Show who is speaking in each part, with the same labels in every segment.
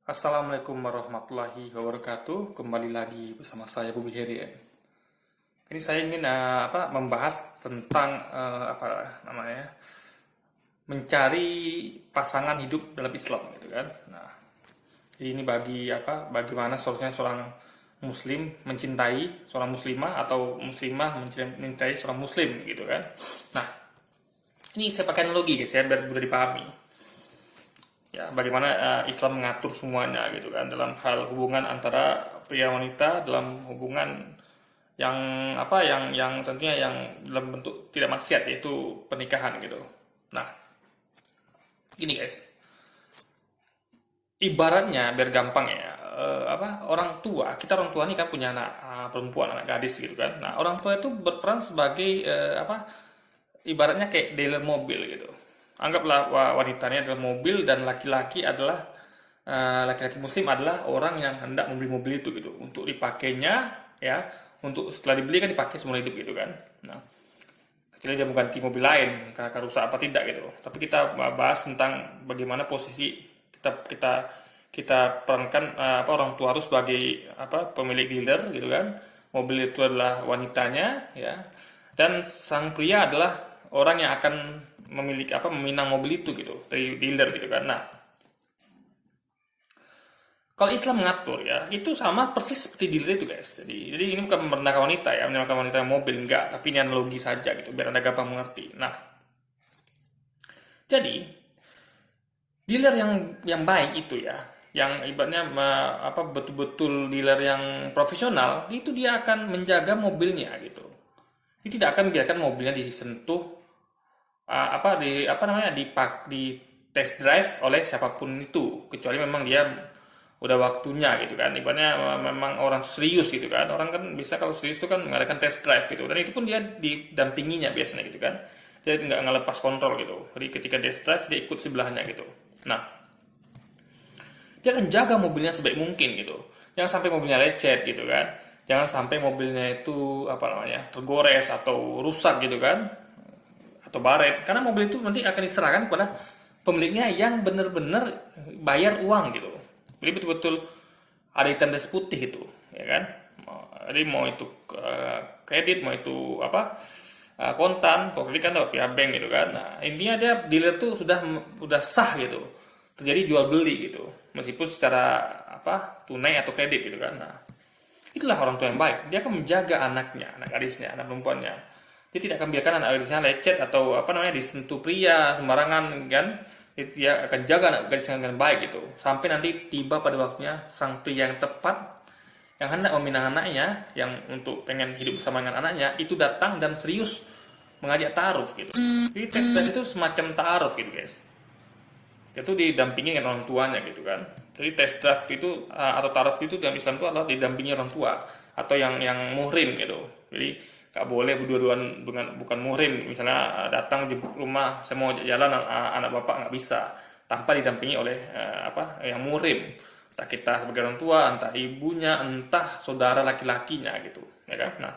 Speaker 1: Assalamualaikum warahmatullahi wabarakatuh. Kembali lagi bersama saya Bobby Herian. Ini saya ingin membahas tentang apa namanya mencari pasangan hidup dalam Islam gitu kan. Nah, jadi ini bagaimana seharusnya seorang Muslim mencintai seorang Muslimah atau Muslimah mencintai seorang Muslim gitu kan. Nah, ini saya pakai analogi guys ya biar mudah dipahami. Ya, bagaimana Islam mengatur semuanya gitu kan dalam hal hubungan antara pria wanita dalam hubungan yang yang tentunya yang dalam bentuk tidak maksiat yaitu pernikahan gitu. Nah, gini guys, ibaratnya biar gampang ya orang tua ini kan punya anak perempuan, anak gadis gitu kan. Nah, orang tua itu berperan sebagai ibaratnya kayak dealer mobil gitu. Anggaplah wanitanya adalah mobil dan laki-laki muslim adalah orang yang hendak membeli mobil itu gitu untuk dipakainya ya, untuk setelah dibeli kan dipakai seumur hidup gitu kan. Nah, kecuali dia mengganti mobil lain karena rusak apa tidak gitu. Tapi kita bahas tentang bagaimana posisi kita kita kita perankan orang tua harus sebagai pemilik dealer gitu kan. Mobil itu adalah wanitanya ya, dan sang pria adalah orang yang akan meminang mobil itu gitu dari dealer gitu kan. Nah, kalau Islam mengatur ya itu sama persis seperti dealer itu guys. Jadi ini bukan merendahkan wanita ya, merendahkan wanita mobil enggak, tapi ini analogi saja gitu biar anda gampang mengerti. Nah, jadi dealer yang baik itu ya, yang ibaratnya betul-betul dealer yang profesional itu dia akan menjaga mobilnya gitu. Dia tidak akan biarkan mobilnya disentuh di test drive oleh siapapun itu, kecuali memang dia udah waktunya gitu kan. Ibaratnya memang orang serius gitu kan. Orang kan bisa kalau serius itu kan mengadakan test drive gitu, dan itu pun dia didampinginya biasanya gitu kan. Dia nggak ngelepas kontrol gitu. Jadi ketika test drive dia ikut sebelahnya gitu. Nah, dia akan jaga mobilnya sebaik mungkin gitu. Jangan sampai mobilnya lecet gitu kan. Jangan sampai mobilnya itu tergores atau rusak gitu kan, atau baret, karena mobil itu nanti akan diserahkan kepada pemiliknya yang benar-benar bayar uang gitu. Jadi betul-betul ada hitam dan putih itu, ya kan? Jadi mau itu kredit, mau itu kontan, kalau kredit kan ada pihak bank gitu kan. Nah, intinya dia dealer tuh sudah sah gitu, terjadi jual beli gitu, meskipun secara tunai atau kredit gitu kan. Nah, itulah orang tua yang baik. Dia akan menjaga anaknya, anak gadisnya, anak perempuannya. Dia tidak akan biarkan anak gadisnya lecet atau disentuh pria sembarangan kan. Dia akan jaga anak gadisnya dengan baik gitu. Sampai nanti tiba pada waktunya sang pria yang tepat yang hendak meminang anaknya, yang untuk pengen hidup bersama dengan anaknya itu datang dan serius mengajak ta'aruf gitu. Jadi tes itu semacam ta'aruf gitu guys. Itu didampingi dengan orang tuanya gitu kan. Jadi test drive itu atau ta'aruf itu dalam Islam itu adalah didampingi orang tua atau yang muhrim gitu. Jadi nggak boleh berdua-duaan dengan bukan muhrim, misalnya datang jemput rumah, saya mau jalan anak bapak nggak bisa tanpa didampingi oleh yang muhrim, entah kita sebagai orang tua, entah ibunya, entah saudara laki-lakinya gitu ya kan. Nah,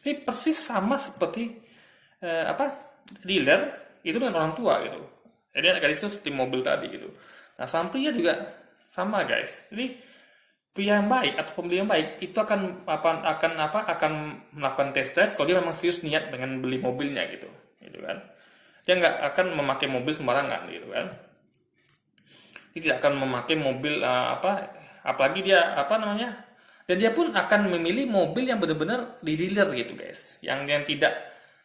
Speaker 1: ini persis sama seperti dealer itu dengan orang tua gitu. Jadi anak gadis itu seperti mobil tadi gitu. Nah, sang pria juga sama guys. Jadi pria yang baik atau pembeli yang baik itu akan melakukan test drive kalau dia memang serius niat dengan beli mobilnya gitu kan. Dia nggak akan memakai mobil sembarangan gitu kan. Dia tidak akan memakai mobil apalagi dia dan dia pun akan memilih mobil yang benar-benar di dealer gitu guys, yang tidak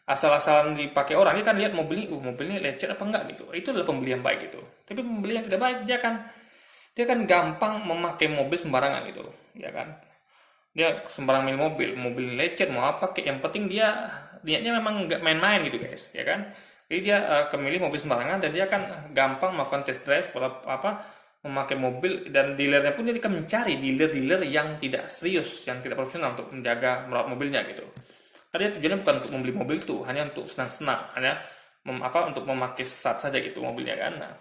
Speaker 1: asal-asalan dipakai orang. Dia kan lihat mobilnya lecet apa enggak gitu. Itu adalah pembeli yang baik gitu. Tapi pembeli yang tidak baik dia kan gampang memakai mobil sembarangan gitu, ya kan? Dia sembarang milih mobil lecet mau apa kayak, yang penting dia niatnya memang nggak main-main gitu guys, ya kan? Jadi dia kemilih mobil sembarangan dan dia akan gampang melakukan test drive kalau memakai mobil, dan dealernya pun dia akan mencari dealer-dealer yang tidak serius, yang tidak profesional untuk menjaga merawat mobilnya gitu. Karena dia tujuannya bukan untuk membeli mobil itu, hanya untuk senang-senang, hanya untuk memakai sesaat saja gitu mobilnya kan. Nah,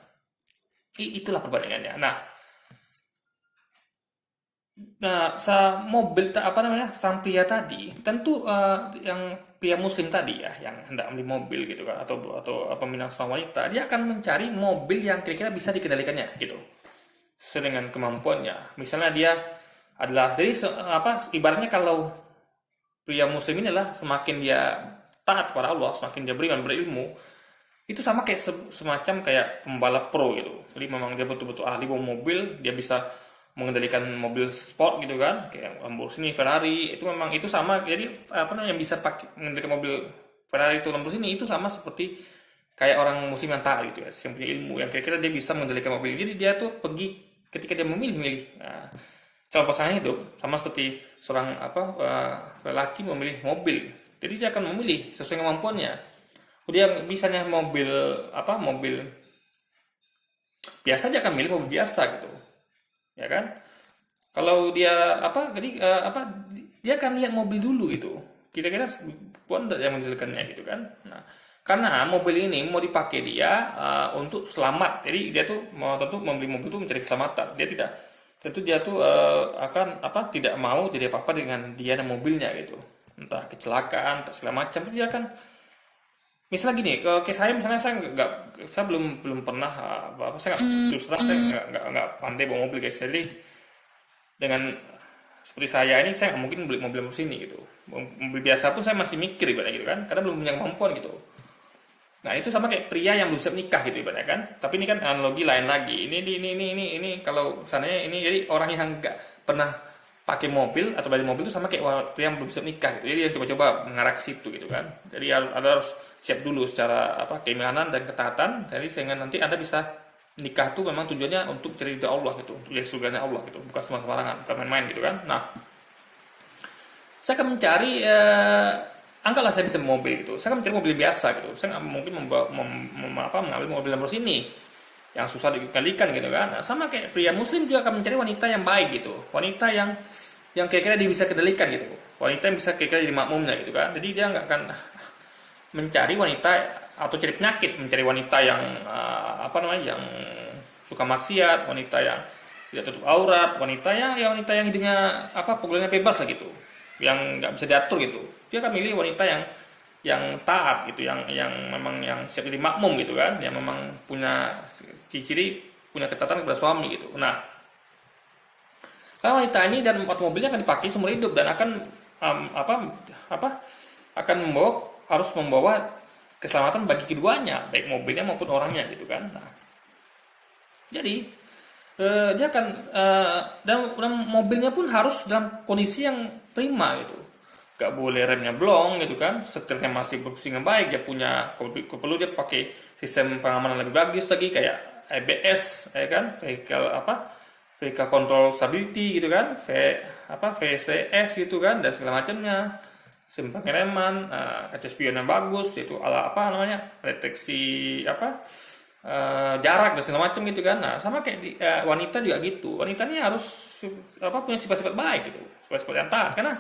Speaker 1: itulah perbandingannya. Nah, sang pria tadi tentu yang pria muslim tadi ya, yang hendak beli mobil gitu kan, atau peminang seorang wanita, dia akan mencari mobil yang kira-kira bisa dikendalikannya gitu. sesuai dengan kemampuannya. Misalnya dia adalah jadi ibaratnya kalau pria muslim ini adalah semakin dia taat kepada Allah, semakin dia beriman berilmu, itu sama kayak semacam kayak pembalap pro gitu. Jadi memang dia betul-betul ahli bawa mobil, dia bisa mengendalikan mobil sport gitu kan, kayak Lamborghini, Ferrari, itu memang itu sama. Jadi yang bisa pakai mengendalikan mobil Ferrari itu Lamborghini itu sama seperti kayak orang muslim yang taat gitu ya, yang punya ilmu, yang kira-kira dia bisa mengendalikan mobil. Jadi dia tuh pergi ketika dia memilih. Nah, calon pasangan hidup sama seperti seorang lelaki memilih mobil. Jadi dia akan memilih sesuai kemampuannya. Dia misalnya mobil biasa, dia akan milih mobil biasa gitu, ya kan? Kalau dia dia akan lihat mobil dulu itu. Kira-kira Honda yang menjelaskannya gitu kan. Nah, karena mobil ini mau dipakai dia untuk selamat. Jadi dia tuh tentu membeli mobil itu mencari keselamatan. Dia tuh tidak mau jadi apa-apa dengan dia dan mobilnya gitu. Entah kecelakaan, entah segala macam. Terus dia akan misalnya gini, kayak saya misalnya saya belum pernah saya nggak pandai bawa mobil guys. Jadi dengan seperti saya ini saya nggak mungkin beli mobil Lamborghini gitu. Mobil biasa pun saya masih mikir ibaratnya gitu kan, karena belum punya kemampuan gitu. Nah itu sama kayak pria yang belum siap nikah gitu ibaratnya kan. Tapi ini kan analogi lain lagi. Ini kalau sananya ini jadi orang yang nggak pernah pakai mobil atau beli mobil itu sama kayak pria yang belum siap nikah gitu. Jadi dia coba-coba mengarah ke situ gitu kan. Jadi harus siap dulu secara keimanan dan ketaatan. Jadi sehingga nanti Anda bisa nikah tuh memang tujuannya untuk cari ridha Allah gitu, untuk jadi surganya Allah gitu, bukan sembarangan, bukan main-main gitu kan. Nah, saya akan mencari anggaplah saya bisa mobil gitu. Saya akan mencari mobil biasa gitu. Saya nggak mungkin mengambil mobil Lamborghini yang susah dikendalikan gitu kan. Nah, sama kayak pria muslim juga akan mencari wanita yang baik gitu. Wanita yang kira-kira dia bisa kendalikan gitu. Wanita yang bisa kira-kira jadi makmumnya gitu kan. Jadi dia nggak akan mencari wanita atau cari penyakit, mencari wanita yang yang suka maksiat, wanita yang tidak tutup aurat, wanita yang hidupnya pukulannya bebas lah gitu, yang nggak bisa diatur gitu. Dia akan milih wanita yang taat gitu, yang memang yang siap jadi makmum gitu kan, yang memang punya ciri-ciri punya ketaatan kepada suami gitu. Nah, karena wanita ini dan mobilnya akan dipakai seumur hidup dan akan harus membawa keselamatan bagi keduanya, baik mobilnya maupun orangnya gitu kan. Nah, jadi dia akan dan mobilnya pun harus dalam kondisi yang prima gitu. Gak boleh remnya blong gitu kan, setirnya masih berfungsi dengan baik, dia punya perlu dia pakai sistem pengamanan lebih bagus lagi kayak ABS ya kan, vehicle control stability gitu kan, VCS gitu kan, dan segala macamnya. Sistem pengereman, kaca spion yang bagus, yaitu deteksi jarak dan segala macam gitu kan. Nah, sama kayak wanita juga gitu. Wanitanya harus punya sifat-sifat baik gitu, sifat-sifat yang taat, karena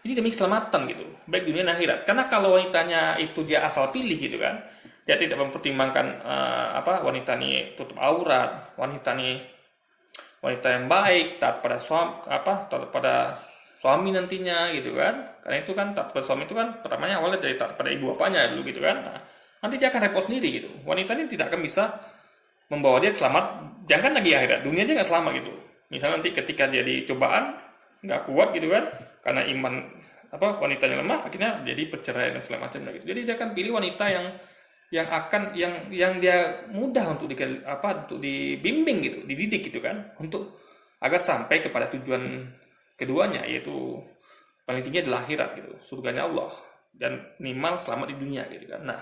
Speaker 1: ini demi keselamatan gitu, baik dunia dan akhirat. Karena kalau wanitanya itu dia asal pilih gitu kan, dia tidak mempertimbangkan wanita ini tutup aurat, wanita yang baik, taat pada suami nantinya gitu kan. Karena itu kan taat pada suami itu kan pertamanya awalnya dari taat pada ibu bapaknya dulu gitu kan. Nah, nanti dia akan repot sendiri gitu. Wanita ini tidak akan bisa membawa dia selamat, jangan lagi akhirat, dunia aja nggak selamat gitu. Misalnya nanti ketika dia di cobaan nggak kuat gitu kan, karena iman wanitanya lemah, akhirnya jadi perceraian dan segala macam gitu. Jadi dia akan pilih wanita yang dia mudah untuk dibimbing gitu, dididik gitu kan, untuk agar sampai kepada tujuan keduanya, yaitu paling tinggi adalah akhirat gitu, surganya Allah, dan minimal selamat di dunia gitu kan. Nah,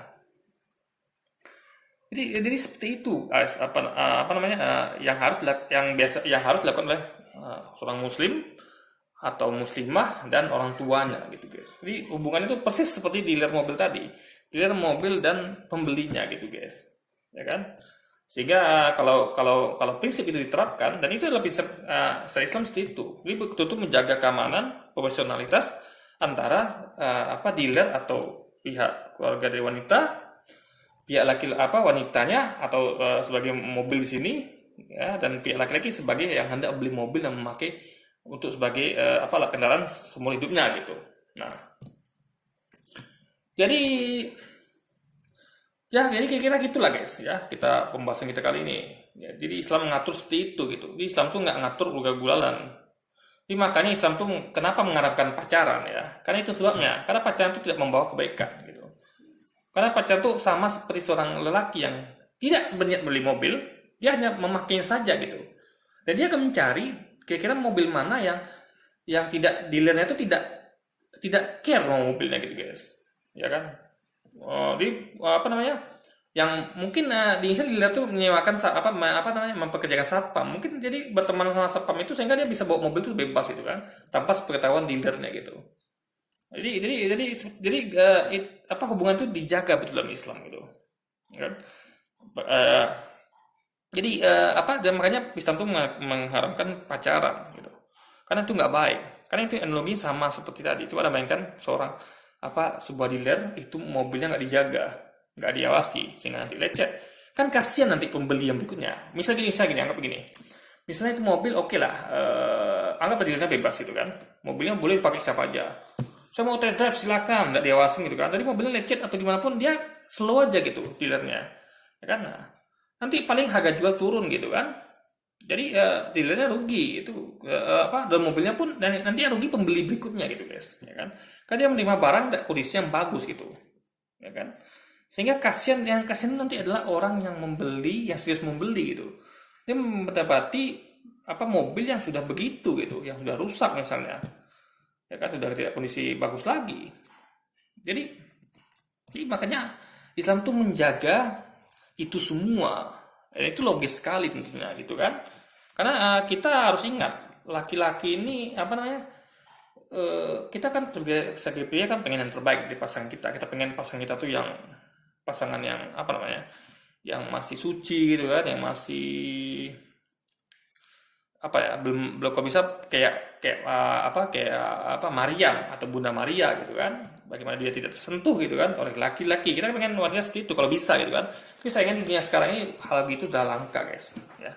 Speaker 1: jadi seperti itu yang harus dilakukan oleh seorang muslim atau muslimah dan orang tuanya gitu guys. Jadi hubungannya itu persis seperti dealer mobil tadi, dealer mobil dan pembelinya gitu guys, ya kan. Sehingga kalau prinsip itu diterapkan, dan itu adalah prinsip secara Islam seperti itu. Jadi betul-betul menjaga keamanan, profesionalitas antara dealer atau pihak keluarga dari wanita, pihak wanitanya atau sebagai mobil di sini, ya, dan pihak laki-laki sebagai yang hendak beli mobil dan memakai untuk sebagai kendaraan seumur hidupnya gitu. Nah, jadi kira-kira gitulah guys ya, kita pembahasan kita kali ini. Ya, jadi Islam mengatur seperti itu gitu. Jadi Islam tuh nggak ngatur ugal-ugalan. Jadi makanya Islam tuh kenapa mengharapkan pacaran ya? Karena itu sebabnya. Karena pacaran itu tidak membawa kebaikan gitu. Karena pacaran tuh sama seperti seorang lelaki yang tidak berniat beli mobil, dia hanya memakainya saja gitu. Dan dia akan mencari kira-kira mobil mana yang tidak dealernya itu tidak care sama mobilnya gitu guys, ya kan? Jadi apa namanya? Yang mungkin di Indonesia dealer tuh menyewakan apa namanya mempekerjakan satpam. Mungkin jadi berteman sama satpam itu sehingga dia bisa bawa mobil itu bebas gitu kan, tanpa sepengetahuan dealernya gitu. Jadi apa hubungan itu dijaga betul dalam Islam gitu, kan? Eh, apa dan makanya Islam itu mengharamkan pacaran gitu. Karena itu nggak baik. Karena itu analogi sama seperti tadi. Coba ada bayangkan seorang sebuah dealer itu mobilnya nggak dijaga, nggak diawasi sehingga nanti lecet. Kan kasihan nanti pembeli yang berikutnya. Misalnya gini, anggap begini. Misalnya itu mobil oke lah, anggap dealernya bebas gitu kan. Mobilnya boleh dipakai siapa aja. Saya mau test drive silakan, nggak diawasin gitu kan. Tadi mobilnya lecet atau gimana pun dia slow aja gitu dealernya, ya kan? Nah, nanti paling harga jual turun gitu kan. Jadi dealernya rugi itu dan mobilnya pun dan nanti yang rugi pembeli berikutnya gitu guys, ya kan? Karena dia menerima barang kondisi yang bagus gitu, ya kan? Sehingga yang kasihan nanti adalah orang yang membeli, yang serius membeli gitu. Dia mendapati mobil yang sudah begitu gitu, yang sudah rusak misalnya, ya kan, sudah tidak kondisi bagus lagi. Jadi makanya Islam tuh menjaga itu semua. Dan itu logis sekali tentunya gitu kan. Karena kita harus ingat laki-laki ini kita kan sebagai pria kan pengen yang terbaik di pasangan kita. Kita pengen pasangan kita tuh yang pasangan yang yang masih suci gitu kan, yang masih belum kok bisa kayak Maryam atau Bunda Maria gitu kan, bagaimana dia tidak tersentuh gitu kan oleh laki-laki. Kita pengen wanita seperti itu kalau bisa gitu kan. Tapi sayangnya di dunia sekarang ini hal gitu sudah langka guys, ya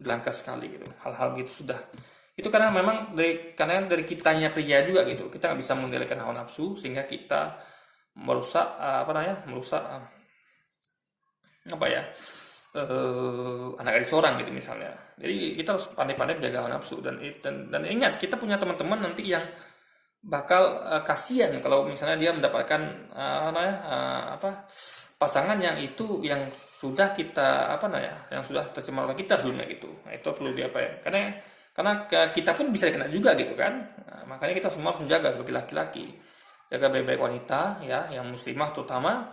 Speaker 1: langka sekali gitu, hal-hal gitu sudah. Itu karena memang dari kitanya pria juga gitu, kita nggak bisa mengendalikan hawa nafsu sehingga kita merusak anak gadis seorang gitu misalnya. Jadi kita harus pandai-pandai menjaga hawa nafsu dan ingat kita punya teman-teman nanti yang bakal kasihan kalau misalnya dia mendapatkan pasangan yang sudah kita yang sudah tercemar oleh kita sebelumnya gitu. Nah, itu perlu diapain? Karena kita pun bisa kena juga gitu kan. Nah, makanya kita semua harus menjaga sebagai laki-laki, jaga baik-baik wanita ya, yang muslimah terutama.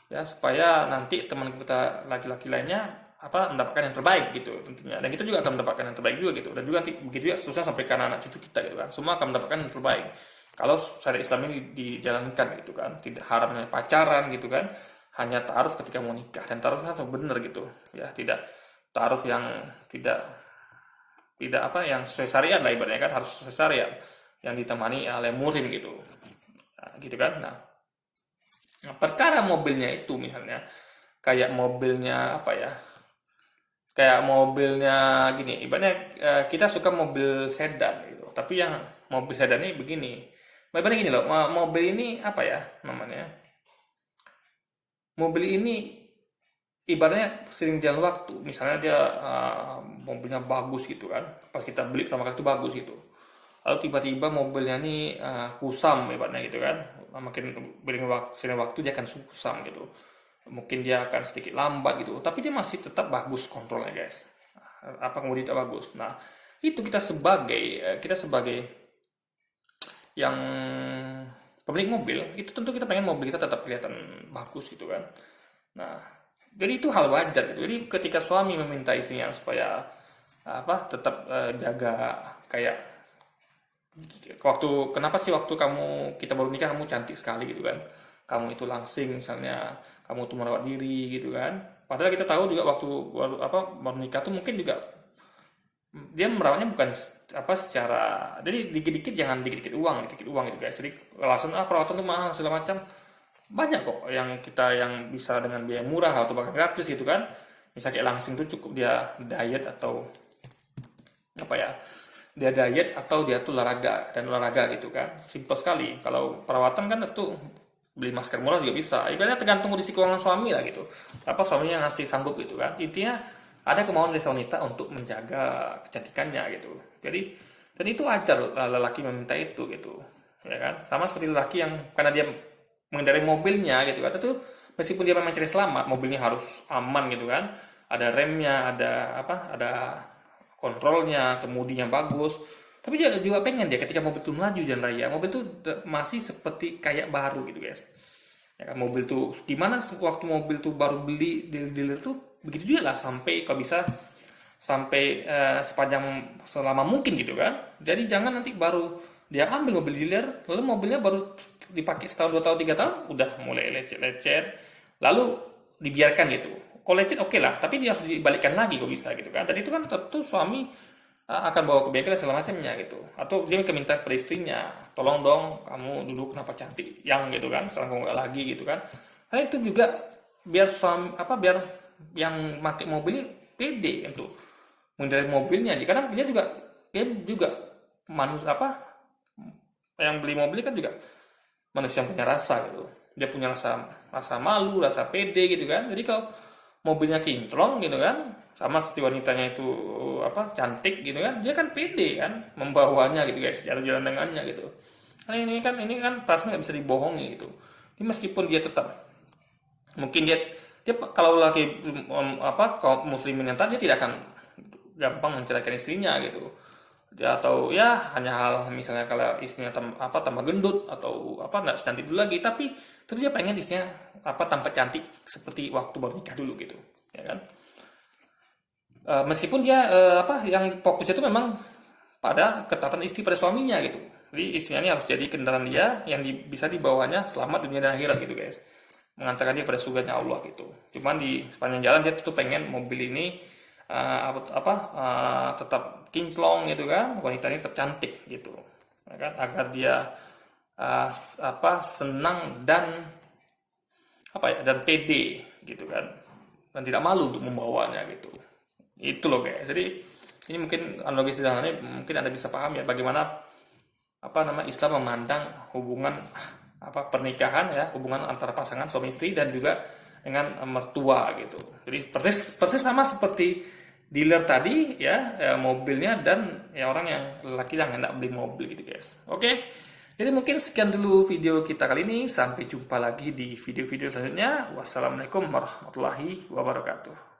Speaker 1: Ya supaya nanti teman kita laki-laki lainnya mendapatkan yang terbaik gitu tentunya, dan kita juga akan mendapatkan yang terbaik juga gitu, dan juga nanti begitu ya seterusnya sampai ke anak cucu kita gitu kan, semua akan mendapatkan yang terbaik kalau syariat Islam ini dijalankan gitu kan. Tidak haramnya pacaran gitu kan, hanya ta'aruf ketika mau nikah, dan ta'arufnya harus benar gitu ya, tidak ta'aruf yang tidak yang sesuai syariat lah ibaratnya kan, harus sesuai syariat yang ditemani oleh murim gitu, nah, gitu kan. Nah, perkara mobilnya itu misalnya kayak mobilnya kayak mobilnya gini, ibaratnya kita suka mobil sedan gitu, tapi yang mobil sedan ini begini, ibaratnya gini loh, mobil ini mobil ini ibaratnya sering jalan waktu, misalnya dia mobilnya bagus gitu kan, pas kita beli pertama kali itu bagus gitu, lalu tiba-tiba mobilnya ini kusam ibaratnya gitu kan, makin sering waktu dia akan kusam gitu, mungkin dia akan sedikit lambat gitu, tapi dia masih tetap bagus kontrolnya guys. Kemudian tidak bagus. Nah itu kita sebagai yang pemilik mobil itu tentu kita pengen mobil kita tetap kelihatan bagus gitu kan. Nah jadi itu hal wajar gitu. Jadi ketika suami meminta istrinya supaya tetap jaga kayak kenapa sih waktu kita baru nikah kamu cantik sekali gitu kan, kamu itu langsing misalnya, kamu tuh merawat diri gitu kan, padahal kita tahu juga waktu baru nikah tuh mungkin juga dia merawatnya bukan secara, jadi dikit-dikit dikit-dikit uang gitu guys. Jadi alasan perawatan tuh mahal segala macam, banyak kok yang bisa dengan biaya murah atau bahkan gratis gitu kan. Misalnya kayak langsing tuh cukup dia diet atau dia diet atau dia tuh olahraga gitu kan, simpel sekali. Kalau perawatan kan tentu beli masker murah juga bisa, ibaratnya tergantung kondisi keuangan suami lah gitu, suaminya ngasih sanggup gitu kan. Intinya ada kemauan dari wanita untuk menjaga kecantikannya gitu. Jadi dan itu wajar lelaki meminta itu gitu, ya kan? Sama seperti lelaki yang karena dia mengendarai mobilnya gitu kan, itu meskipun dia memang cari selamat, mobilnya harus aman gitu kan, ada remnya, ada kontrolnya, kemudi yang bagus. Tapi dia juga pengen dia ketika mobil itu melaju jalan raya, mobil itu masih seperti kayak baru gitu guys. Ya kan, mobil tuh gimana waktu mobil tuh baru beli di dealer tuh begitu juga lah sampai kalau bisa sampai sepanjang selama mungkin gitu kan. Jadi jangan nanti baru dia ambil mobil dealer lalu mobilnya baru dipakai setahun 2 tahun 3 tahun udah mulai lecet-lecet lalu dibiarkan gitu. Kalau lecet oke lah, tapi dia harus dibalikkan lagi kok bisa gitu kan. Dan itu kan tentu suami akan bawa ke bengkel segala macamnya gitu. Atau dia minta pada istrinya, tolong dong kamu dulu kenapa cantik yang gitu kan, sekarang kamu nggak lagi gitu kan. Karena itu juga biar suami biar yang pakai mobil pede untuk mengendarai mobilnya. Karena dia juga manusia yang beli mobil kan juga manusia yang punya rasa gitu. Dia punya rasa malu, rasa pede gitu kan. Jadi kalau mobilnya kinclong gitu kan, sama seperti wanitanya itu cantik gitu kan, dia kan pede kan membawanya gitu guys, jalan-jalan dengannya gitu. Karena ini kan perasaan nggak bisa dibohongi gitu. Ini meskipun dia tetap mungkin dia kalau lagi kaum muslimin yang tadi dia tidak akan gampang menceraikan istrinya gitu. Dia atau ya hanya hal misalnya kalau istrinya tambah gendut atau nggak secantik dulu lagi, tapi terus dia pengen istrinya tampak cantik seperti waktu baru nikah dulu gitu, ya kan? Meskipun dia yang fokusnya itu memang pada ketaatan istri pada suaminya gitu. Jadi istrinya ini harus jadi kendaraan dia yang bisa dibawanya selamat dunia dan akhirat gitu guys. Mengantarkan dia pada surganya Allah gitu. Cuman di sepanjang jalan dia tuh pengen mobil ini tetap kinclong gitu kan, wanita ini tetap cantik gitu, ya kan? Agar dia senang dan dan pede gitu kan, dan tidak malu untuk membawanya gitu. Itu loh guys. Jadi ini mungkin analogi sederhana mungkin Anda bisa paham ya bagaimana Islam memandang hubungan pernikahan ya, hubungan antara pasangan suami istri dan juga dengan mertua gitu. Jadi persis sama seperti dealer tadi ya, mobilnya dan orang yang lelaki yang hendak beli mobil gitu guys. Oke. Jadi mungkin sekian dulu video kita kali ini. Sampai jumpa lagi di video-video selanjutnya. Wassalamualaikum warahmatullahi wabarakatuh.